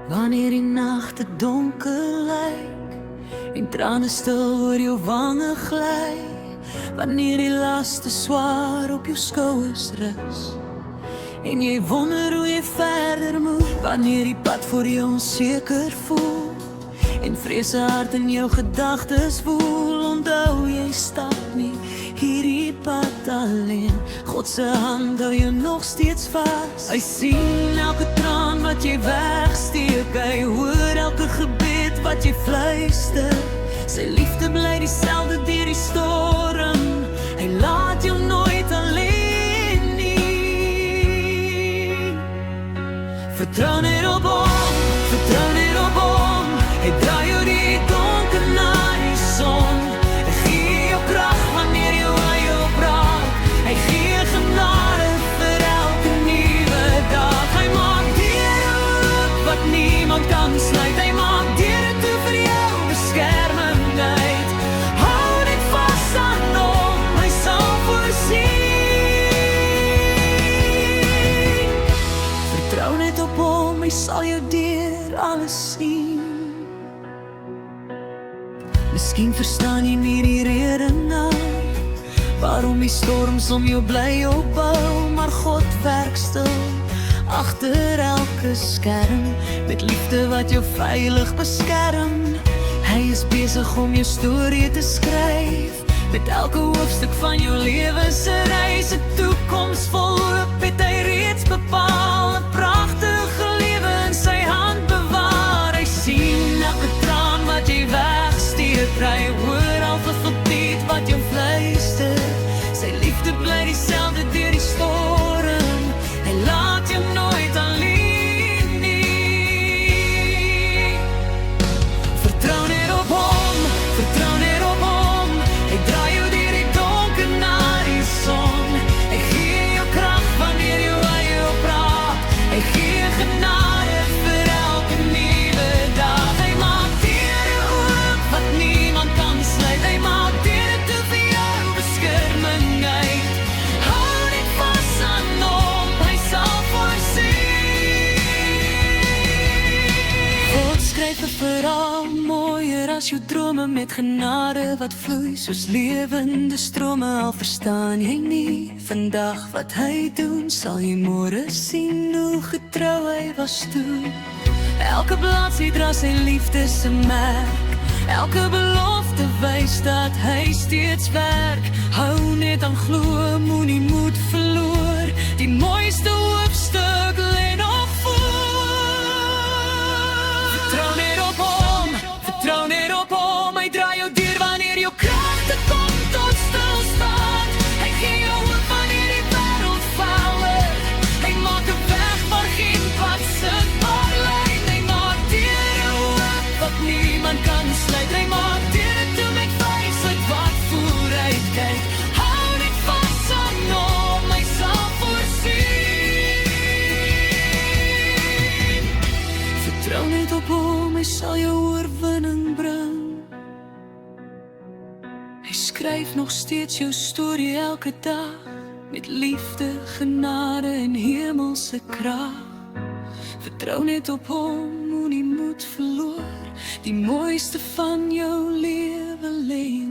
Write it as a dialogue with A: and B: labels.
A: Wanneer die nag te donker lyk en trane stil oor jou wange gly, wanneer die las te swaar op jou skouers rus en jy wonder hoe jy verder moet, wanneer die pad voor jou onseker voel en vrese hart in jou gedagtes woel, onthou jy stap nie hierdie pad alleen. God se hand hou jou nog steeds vas. Hy sien elke traan wat jy wegsteek, hy hoor elke gebed wat jy fluister. Sy liefde bly dieselfde deur die storm, hy laat jou nooit alleen nie. Vertrou net op hom, vertrou net op hom, hy draai jou die donker na die son. Hy gee jou krag wanneer jou aan jou braak, hy gee genade vir elke nuwe dag. Hy maak deure oop wat niemand kan sluit, hy maak deure toe vir jou beskerming uit. Hou net vas aan hom, hy sal voorsien. Vertrou net op hom, hy sal jou deur alles sien. Miskien verstaan jy nie die rede nou, waarom die storms om jou bly opbou, maar God werk stil agter elke skerm, met liefde wat jou veilig beskerm. Hy is besig om jou storie te skryf, met elke hoofstuk van jou lewe se reis. 'n toekoms vol hoop het hy reeds bepaal, 'n pragtige lewe in sy hand bewaar. Hy sien elke traan wat jy wegsteek, hy hoor elke gebed wat jou fluister. Sy liefde bly dieselfde deur die storm, hy laat jou nooit alleen nie. Vertrou net op hom, vertrou net op hom, hy draai jou deur die donker na die son. Hy gee jou krag wanneer jou aan jou praat, hy gee genade vir elke nuwe dag. Hy maak deure oop wat niemand kan sluit, hy maak deure toe vir jou beskerming uit. Hou net vas aan hom, hy sal voorsien. God skryf 'n verhaal mooier as jou drome, met genade wat vloei soos lewende strome. Al verstaan jy nie vandag wat hy doen, sal jy môre sien hoe getrou hy was toe. Elke bladsy dra sy liefde se merk, elke belofte wys dat hy steeds werk. Hou net aan glo, moenie moed verloor, die mooiste hoofstuk lê nog voor. Vertrou net op hom, vertrou net op hom, hy draai jou deur wanneer jou kragte kom tot stilstand. Hy gee jou hoop wanneer die wêreld faal. Hy maak 'n weg waar geen pad sigbaar lê. Hy maak deure oop wat niemand kan sluit, hy maak deure toe met wysheid wat vooruit kyk. Hou net vas aan hom, hy sal voorsien. Vertrou net op hom, hy sal jou oorwinning bring. Hy skryf nog steeds jou storie elke dag, met liefde, genade en hemelse krag. Vertrou net op hom, moenie moed verloor, die mooiste van jou lewe lê